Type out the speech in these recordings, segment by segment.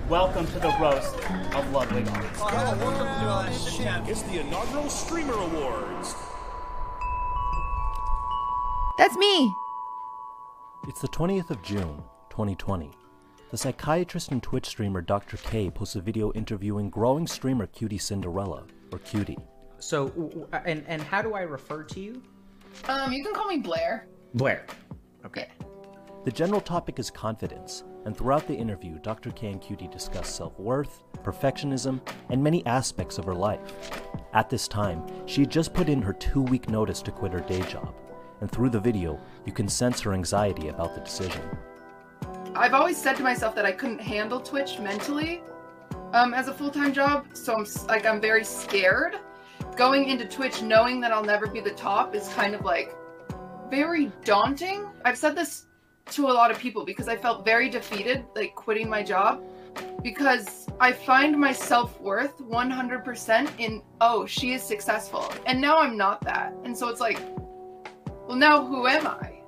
Welcome to the roast of Ludwig. It's the inaugural Streamer Awards. That's me. It's the 20th of June, 2020. The psychiatrist and Twitch streamer Dr. K posts a video interviewing growing streamer QTCinderella, or Cutie. So, and how do I refer to you? You can call me Blair. Blair. Okay. The general topic is confidence, and throughout the interview, Dr. K and Cutie discuss self-worth, perfectionism, and many aspects of her life. At this time, she had just put in her 2-week notice to quit her day job, and through the video, you can sense her anxiety about the decision. I've always said to myself that I couldn't handle Twitch mentally as a full-time job, so I'm very scared. Going into Twitch knowing that I'll never be the top is kind of like very daunting. I've said this to a lot of people because I felt very defeated, like quitting my job, because I find my self-worth 100% in, oh, she is successful. And now I'm not that. And so it's like, well, now who am I?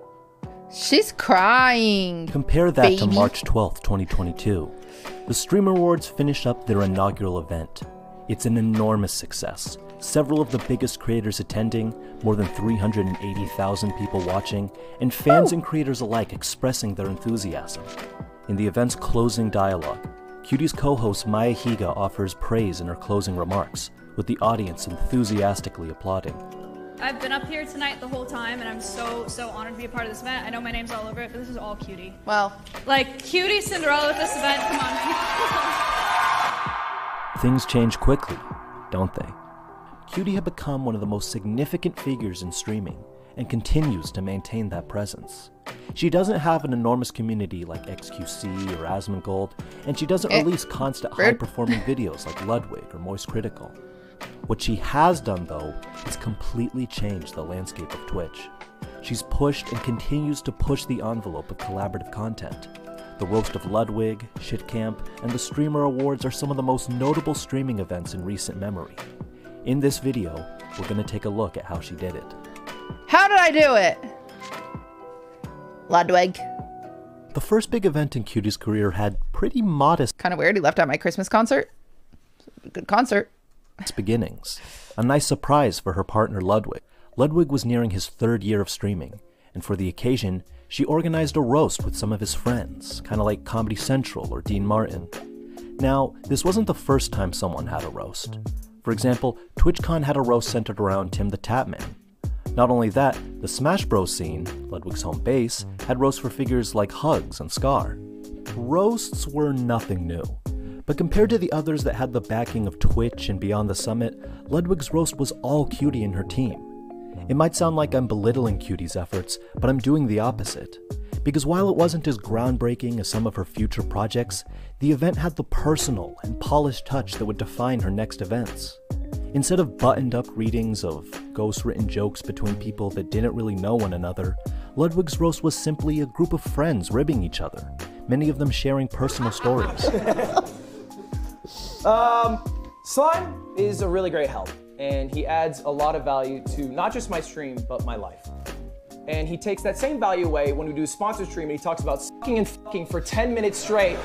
She's crying. Compare that to March 12th, 2022. The Streamer Awards finished up their inaugural event. It's an enormous success. Several of the biggest creators attending, more than 380,000 people watching, and fans and creators alike expressing their enthusiasm. In the event's closing dialogue, Cutie's co-host Maya Higa offers praise in her closing remarks, with the audience enthusiastically applauding. I've been up here tonight the whole time, and I'm so honored to be a part of this event. I know my name's all over it, but this is all Cutie. Well, like, QTCinderella at this event, come on. Things change quickly, don't they? Cutie had become one of the most significant figures in streaming, and continues to maintain that presence. She doesn't have an enormous community like XQC or Asmongold, and she doesn't release constant high-performing videos like Ludwig or Moist Critical. What she has done, though, is completely changed the landscape of Twitch. She's pushed and continues to push the envelope of collaborative content. The Roast of Ludwig, Shitcamp, and the Streamer Awards are some of the most notable streaming events in recent memory. In this video, we're going to take a look at how she did it. how did I do it? Ludwig. The first big event in Cutie's career had pretty modest Kind of weird. He left out my Christmas concert. Good concert. beginnings. A nice surprise for her partner Ludwig. Ludwig was nearing his 3rd year of streaming, and for the occasion, she organized a roast with some of his friends, kind of like Comedy Central or Dean Martin. Now, this wasn't the first time someone had a roast. For example, TwitchCon had a roast centered around Tim the Tapman. Not only that, the Smash Bros scene, Ludwig's home base, had roasts for figures like Hugs and Scar. Roasts were nothing new, but compared to the others that had the backing of Twitch and Beyond the Summit, Ludwig's roast was all Cutie and her team. It might sound like I'm belittling Cutie's efforts, but I'm doing the opposite. Because while it wasn't as groundbreaking as some of her future projects, the event had the personal and polished touch that would define her next events. Instead of buttoned-up readings of ghost-written jokes between people that didn't really know one another, Ludwig's roast was simply a group of friends ribbing each other, many of them sharing personal stories. Slime is a really great help, and he adds a lot of value to not just my stream, but my life. And he takes that same value away when we do a sponsor stream and he talks about sucking and fucking for 10 minutes straight.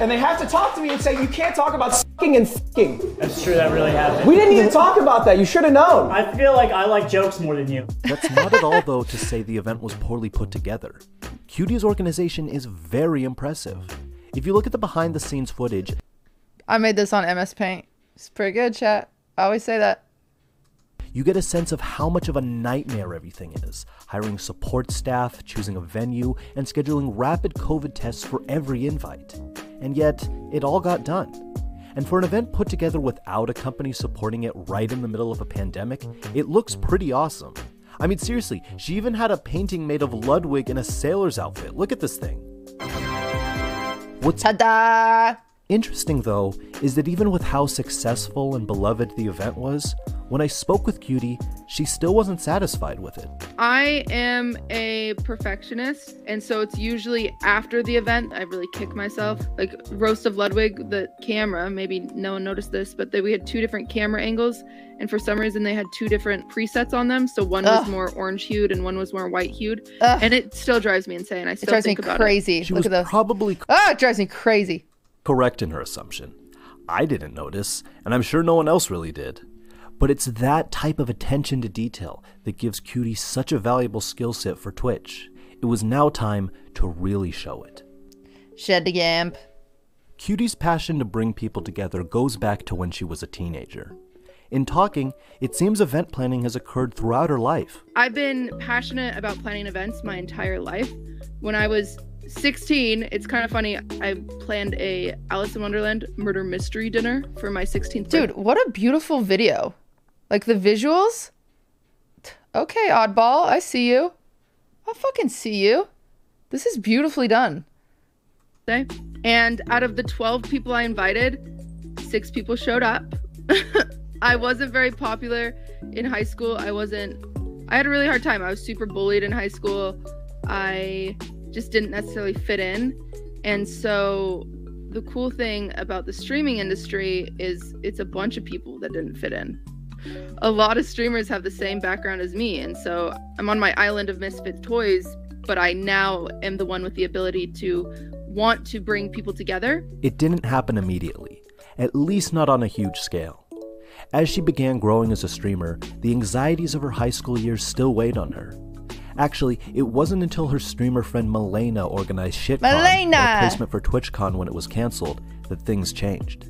And they have to talk to me and say, you can't talk about sucking and fucking. That's true, that really happened. We didn't even talk about that, you should have known. I feel like I like jokes more than you. That's not at all, though, to say the event was poorly put together. Cutie's organization is very impressive. If you look at the behind-the-scenes footage, I made this on MS Paint. It's pretty good, chat. I always say that. you get a sense of how much of a nightmare everything is. Hiring support staff, choosing a venue, and scheduling rapid COVID tests for every invite. And yet, it all got done. And for an event put together without a company supporting it right in the middle of a pandemic, it looks pretty awesome. I mean, seriously, she even had a painting made of Ludwig in a sailor's outfit. Look at this thing. What's Ta-da! Interesting, though, is that even with how successful and beloved the event was, when I spoke with Cutie, she still wasn't satisfied with it. I am a perfectionist, and so it's usually after the event I really kick myself. Like Roast of Ludwig, the camera, maybe no one noticed this, but we had 2 different camera angles, and for some reason they had 2 different presets on them. So one was more orange hued and one was more white hued, and it still drives me insane. I still think about it. It drives me crazy. She Look was at the probably it drives me crazy. Correct in her assumption. I didn't notice, and I'm sure no one else really did. But it's that type of attention to detail that gives Cutie such a valuable skill set for Twitch. It was now time to really show it. Shed the gamp. Cutie's passion to bring people together goes back to when she was a teenager. In talking, it seems event planning has occurred throughout her life. I've been passionate about planning events my entire life. When I was 16, it's kind of funny, I planned a Alice in Wonderland murder mystery dinner for my 16th birthday. Dude, what a beautiful video. Like the visuals? Okay, oddball, I see you. I fucking see you. This is beautifully done. And out of the 12 people I invited, 6 people showed up. I wasn't very popular in high school. I had a really hard time. I was super bullied in high school. I just didn't necessarily fit in. And so the cool thing about the streaming industry is it's a bunch of people that didn't fit in. A lot of streamers have the same background as me, and so I'm on my island of misfit toys, but I now am the one with the ability to want to bring people together. It didn't happen immediately, at least not on a huge scale. As she began growing as a streamer, the anxieties of her high school years still weighed on her. Actually, it wasn't until her streamer friend Milena organized ShitCon, or placement for TwitchCon when it was cancelled, that things changed.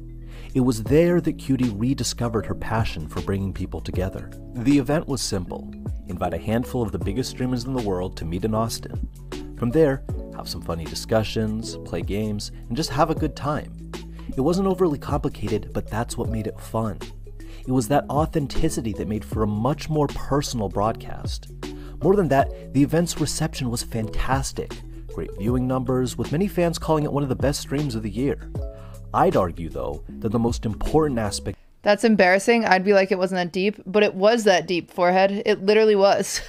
It was there that Cutie rediscovered her passion for bringing people together. The event was simple. Invite a handful of the biggest streamers in the world to meet in Austin. From there, have some funny discussions, play games, and just have a good time. It wasn't overly complicated, but that's what made it fun. It was that authenticity that made for a much more personal broadcast. More than that, the event's reception was fantastic. Great viewing numbers, with many fans calling it one of the best streams of the year. I'd argue, though, that the most important aspect... That's embarrassing. I'd be like, it wasn't that deep, but it was that deep, forehead. It literally was.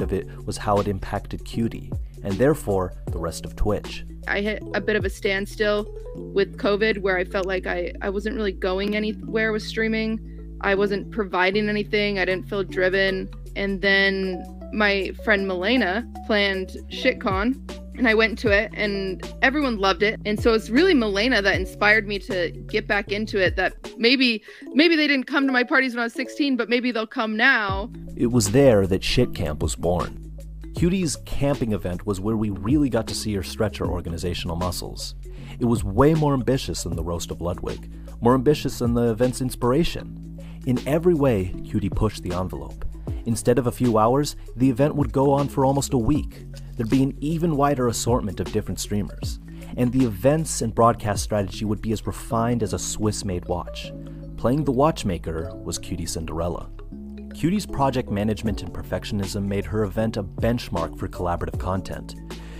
of it was how it impacted Cutie, and therefore the rest of Twitch. I hit a bit of a standstill with COVID where I felt like I wasn't really going anywhere with streaming. I wasn't providing anything. I didn't feel driven. And then my friend Milena planned ShitCon, and I went to it, and everyone loved it. And so it's really Milena that inspired me to get back into it, that maybe they didn't come to my parties when I was 16, but maybe they'll come now. It was there that Shit Camp was born. Cutie's camping event was where we really got to see her stretch her organizational muscles. It was way more ambitious than the Roast of Ludwig, more ambitious than the event's inspiration. In every way, Cutie pushed the envelope. Instead of a few hours, the event would go on for almost a week. There'd be an even wider assortment of different streamers, and the events and broadcast strategy would be as refined as a Swiss-made watch. Playing the watchmaker was QTCinderella. Cutie's project management and perfectionism made her event a benchmark for collaborative content.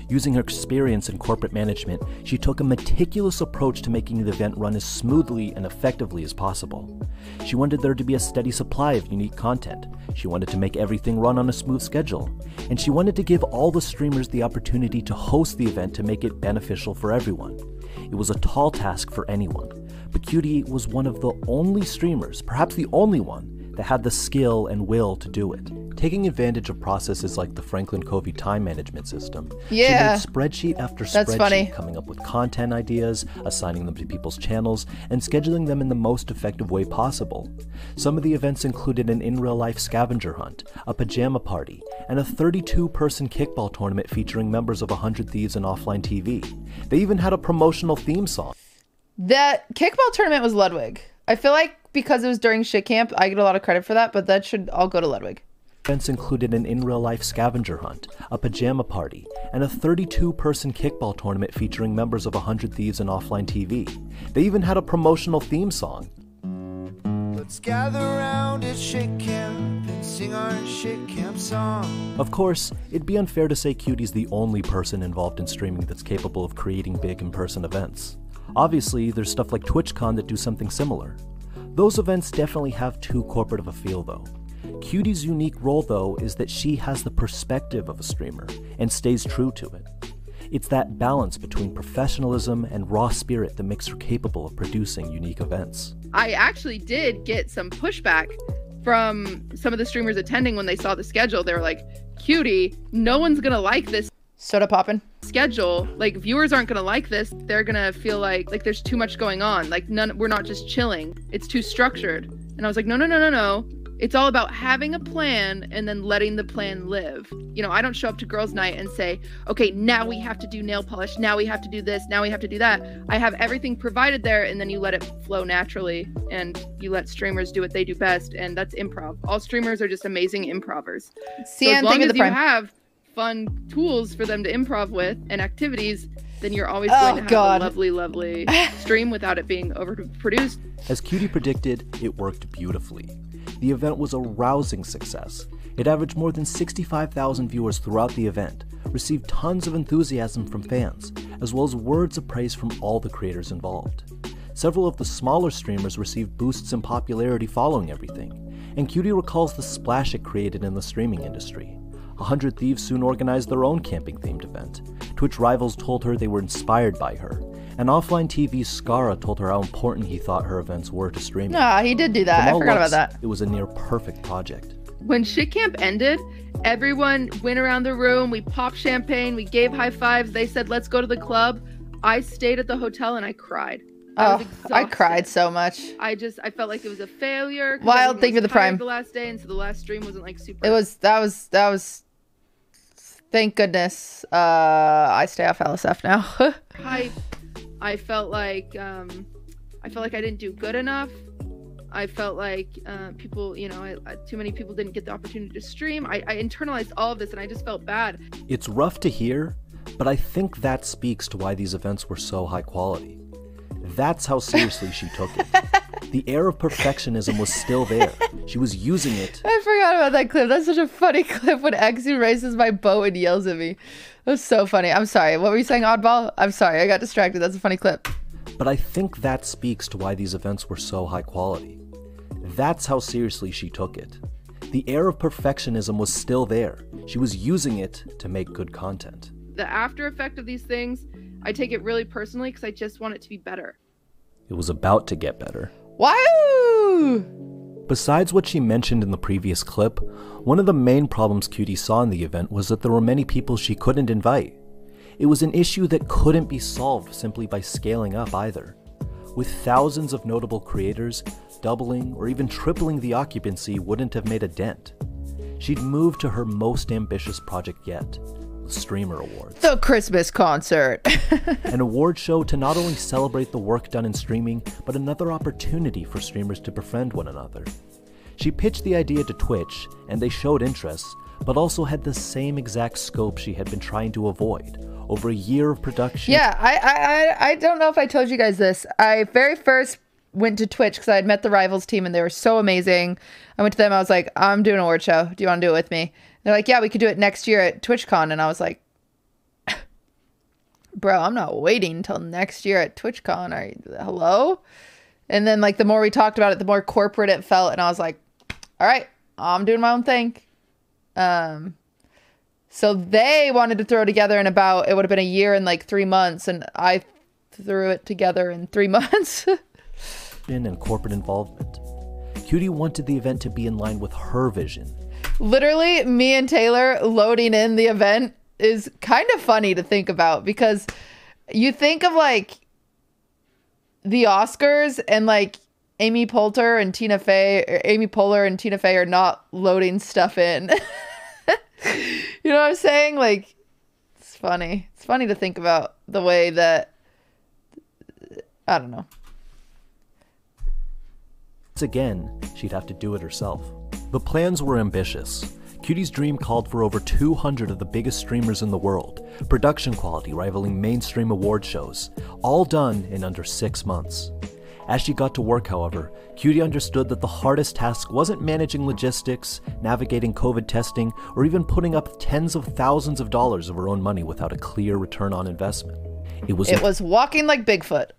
Using her experience in corporate management, she took a meticulous approach to making the event run as smoothly and effectively as possible. She wanted there to be a steady supply of unique content. She wanted to make everything run on a smooth schedule. And she wanted to give all the streamers the opportunity to host the event to make it beneficial for everyone. It was a tall task for anyone, but Cutie was one of the only streamers, perhaps the only one, that had the skill and will to do it. Taking advantage of processes like the Franklin Covey time management system, she made spreadsheet after spreadsheet, coming up with content ideas, assigning them to people's channels, and scheduling them in the most effective way possible. Some of the events included an in-real-life scavenger hunt, a pajama party, and a 32-person kickball tournament featuring members of 100 Thieves and Offline TV. They even had a promotional theme song. That kickball tournament was Ludwig. I feel like because it was during Shit Camp, I get a lot of credit for that, but that should all go to Ludwig. Events included an in-real-life scavenger hunt, a pajama party, and a 32-person kickball tournament featuring members of 100 Thieves and Offline TV. They even had a promotional theme song. Let's gather around at Shit Camp and sing our Shit Camp song. Of course, it'd be unfair to say Cutie's the only person involved in streaming that's capable of creating big in-person events. Obviously, there's stuff like TwitchCon that do something similar. Those events definitely have too corporate of a feel though. Cutie's unique role though is that she has the perspective of a streamer and stays true to it. It's that balance between professionalism and raw spirit that makes her capable of producing unique events. I actually did get some pushback from some of the streamers attending when they saw the schedule. They were like, Cutie, no one's gonna like this Soda poppin'. schedule. Like, viewers aren't gonna like this. They're gonna feel like there's too much going on. Like, we're not just chilling. It's too structured. And I was like, no. It's all about having a plan and then letting the plan live. You know, I don't show up to girls' night and say, okay, now we have to do nail polish. Now we have to do this. Now we have to do that. I have everything provided there, and then you let it flow naturally, and you let streamers do what they do best, and that's improv. All streamers are just amazing improvers. So as long as you have fun tools for them to improv with and activities, then you're always going to have a lovely, lovely stream without it being overproduced. As Cutie predicted, it worked beautifully. The event was a rousing success. It averaged more than 65,000 viewers throughout the event, received tons of enthusiasm from fans, as well as words of praise from all the creators involved. Several of the smaller streamers received boosts in popularity following everything, and Cutie recalls the splash it created in the streaming industry. 100 Thieves soon organized their own camping-themed event. Twitch rivals told her they were inspired by her, and Offline TV's Skara told her how important he thought her events were to streaming. Nah, he did do that. I forgot about that. It was a near-perfect project. When Shit Camp ended, everyone went around the room, we popped champagne, we gave high fives, they said, let's go to the club. I stayed at the hotel and I cried. I cried so much. I felt like it was a failure. Wild thing for the Prime. The last day, and so the last stream wasn't like super. That was. Thank goodness. I stay off LSF now. I felt like I didn't do good enough. I felt like people, you know, too many people didn't get the opportunity to stream. I internalized all of this, and I just felt bad. It's rough to hear, but I think that speaks to why these events were so high quality. That's how seriously she took it. The air of perfectionism was still there. She was using it. I forgot about that clip. That's such a funny clip when Exu races my boat and yells at me. That's so funny. I'm sorry. What were you saying, Oddball? I'm sorry. I got distracted. That's a funny clip. But I think that speaks to why these events were so high quality. That's how seriously she took it. The air of perfectionism was still there. She was using it to make good content. The after effect of these things, I take it really personally because I just want it to be better. It was about to get better. Woo! Besides what she mentioned in the previous clip, one of the main problems Cutie saw in the event was that there were many people she couldn't invite. It was an issue that couldn't be solved simply by scaling up either. With thousands of notable creators, doubling or even tripling the occupancy wouldn't have made a dent. She'd moved to her most ambitious project yet, the Streamer Awards. The Christmas concert. An award show to not only celebrate the work done in streaming, but another opportunity for streamers to befriend one another. She pitched the idea to Twitch, and they showed interest, but also had the same exact scope she had been trying to avoid. Over a year of production. Yeah, I don't know if I told you guys this. I very first went to Twitch because I had met the Rivals team and they were so amazing. I went to them. I was like, I'm doing an award show. Do you want to do it with me? They're like, yeah, we could do it next year at TwitchCon. And I was like, bro, I'm not waiting until next year at TwitchCon. Hello? And then like the more we talked about it, the more corporate it felt. And I was like, all right, I'm doing my own thing. So they wanted to throw together in about, it would have been a year and like 3 months. And I threw it together in 3 months. And corporate involvement. Cutie wanted the event to be in line with her vision. Literally, me and Taylor loading in the event is kind of funny to think about because you think of like the Oscars and like Amy Poehler and Tina Fey are not loading stuff in. You know what I'm saying? Like, it's funny. It's funny to think about the way that, I don't know. Again, she'd have to do it herself. The plans were ambitious. Cutie's dream called for over 200 of the biggest streamers in the world, production quality rivaling mainstream award shows, all done in under 6 months. As she got to work, however, Cutie understood that the hardest task wasn't managing logistics, navigating COVID testing, or even putting up tens of thousands of dollars of her own money without a clear return on investment. It was walking like Bigfoot.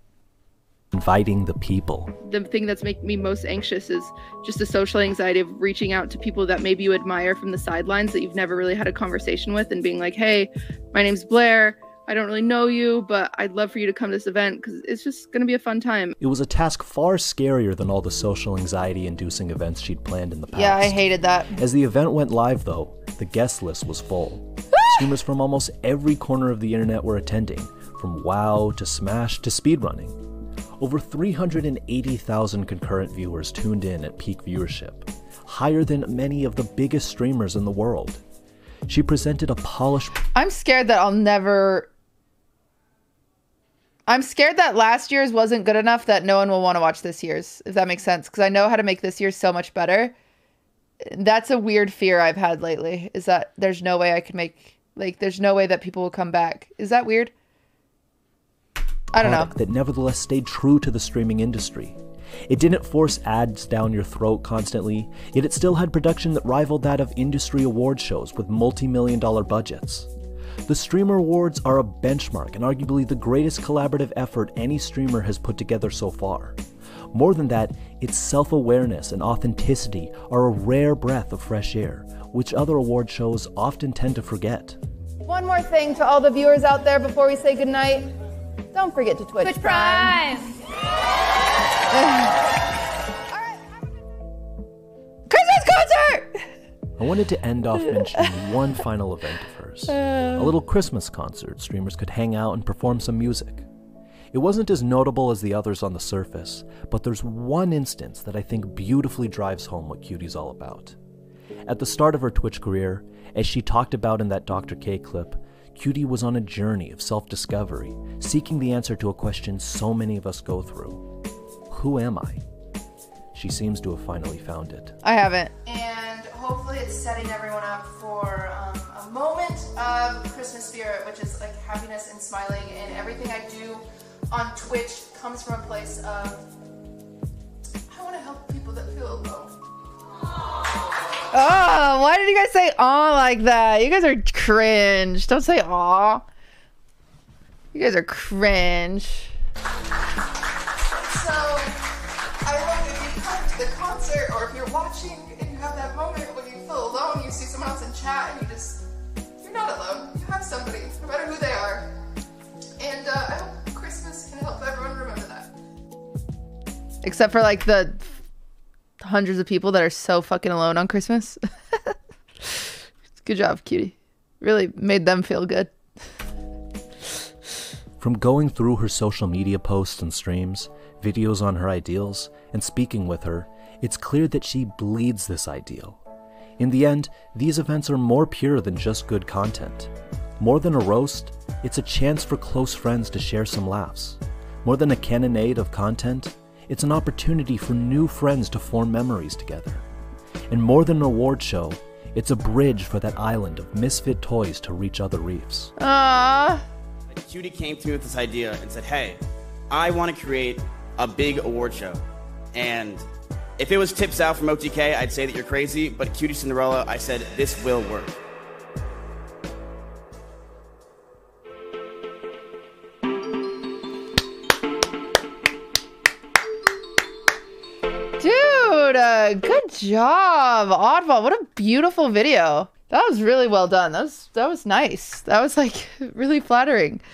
Inviting the people. The thing that's making me most anxious is just the social anxiety of reaching out to people that maybe you admire from the sidelines that you've never really had a conversation with and being like, hey, my name's Blair. I don't really know you, but I'd love for you to come to this event because it's just going to be a fun time. It was a task far scarier than all the social anxiety-inducing events she'd planned in the past. Yeah, I hated that. As the event went live, though, the guest list was full. Streamers from almost every corner of the internet were attending, from WoW to Smash to speedrunning. Over 380,000 concurrent viewers tuned in at peak viewership, higher than many of the biggest streamers in the world. She presented a polished... I'm scared that I'm scared that last year's wasn't good enough that no one will want to watch this year's, if that makes sense. Because I know how to make this year so much better. That's a weird fear I've had lately, is that there's no way I could make... Like, there's no way that people will come back. Is that weird? I don't know. That nevertheless stayed true to the streaming industry. It didn't force ads down your throat constantly, yet it still had production that rivaled that of industry award shows with multi-million-dollar budgets. The Streamer Awards are a benchmark and arguably the greatest collaborative effort any streamer has put together so far. More than that, its self-awareness and authenticity are a rare breath of fresh air, which other award shows often tend to forget. One more thing to all the viewers out there before we say goodnight. Don't forget to Twitch Prime. Christmas concert! I wanted to end off mentioning one final event of hers. A little Christmas concert streamers could hang out and perform some music. It wasn't as notable as the others on the surface, but there's one instance that I think beautifully drives home what Qt's all about. At the start of her Twitch career, as she talked about in that Dr. K clip, Qt was on a journey of self-discovery, seeking the answer to a question so many of us go through. Who am I? She seems to have finally found it. I haven't. And hopefully it's setting everyone up for a moment of Christmas spirit, which is like happiness and smiling, and everything I do on Twitch comes from a place of I want to help people that feel alone. Oh, why did you guys say aw like that? You guys are cringe. Don't say aw. You guys are cringe. So I hope if you come to the concert or if you're watching and you have that moment when you feel alone, you see someone else in chat and you're not alone. You have somebody, no matter who they are. And I hope Christmas can help everyone remember that. Except for like the hundreds of people that are so fucking alone on Christmas. Good job, Cutie. Really made them feel good. From going through her social media posts and streams, videos on her ideals, and speaking with her, it's clear that she bleeds this ideal. In the end, these events are more pure than just good content. More than a roast, it's a chance for close friends to share some laughs. More than a cannonade of content, it's an opportunity for new friends to form memories together. And more than an award show, it's a bridge for that island of misfit toys to reach other reefs. Aww. Qt came to me with this idea and said, hey, I want to create a big award show. And if it was tips out from OTK, I'd say that you're crazy, but QTCinderella, I said, this will work. Dude, good job, Oddball. What a beautiful video. That was really well done. That was nice. That was like really flattering.